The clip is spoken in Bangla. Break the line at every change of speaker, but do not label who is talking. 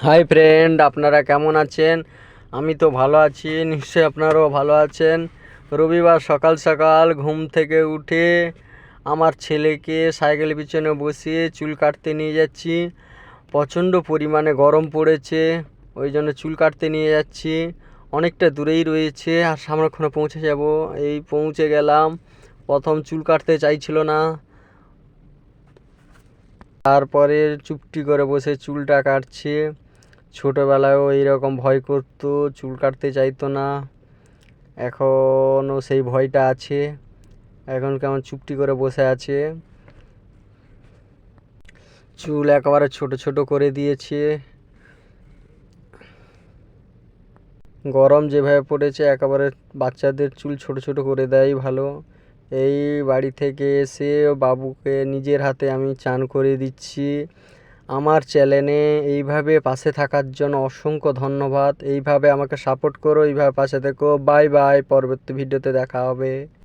হাই ফ্রেন্ড, আপনারা কেমন আছেন? আমি তো ভালো আছি, নিশ্চয়ই আপনারাও ভালো আছেন। রবিবার সকাল সকাল ঘুম থেকে উঠে আমার ছেলেকে সাইকেলের পিছনে বসিয়ে চুল কাটতে নিয়ে যাচ্ছি। প্রচণ্ড পরিমাণে গরম পড়েছে, ওই জন্য চুল কাটতে নিয়ে যাচ্ছি। অনেকটা দূরেই রয়েছে, আর সামনেক্ষণে পৌঁছে যাব। এই পৌঁছে গেলাম। প্রথম চুল কাটতে চাইছিল না, তারপরে চুপটি করে বসে চুলটা কাটছে। ছোটোবেলায়ও এইরকম ভয় করতো, চুল কাটতে চাইতো না, এখনও সেই ভয়টা আছে। এখন কেমন চুপটি করে বসে আছে। চুল একেবারে ছোট ছোট করে দিয়েছে। গরম যেভাবে পড়েছে, একেবারে বাচ্চাদের চুল ছোট ছোট করে দেয় ভালো। এই বাড়ি থেকে এসে বাবুকে নিজের হাতে আমি চান করে দিচ্ছি। আমার চ্যানেলে এইভাবে পাশে থাকার জন্য অসংখ্য ধন্যবাদ। এইভাবে আমাকে সাপোর্ট করো, এইভাবে পাশে থেকো। বাই বাই, পরবর্তী ভিডিওতে দেখা হবে।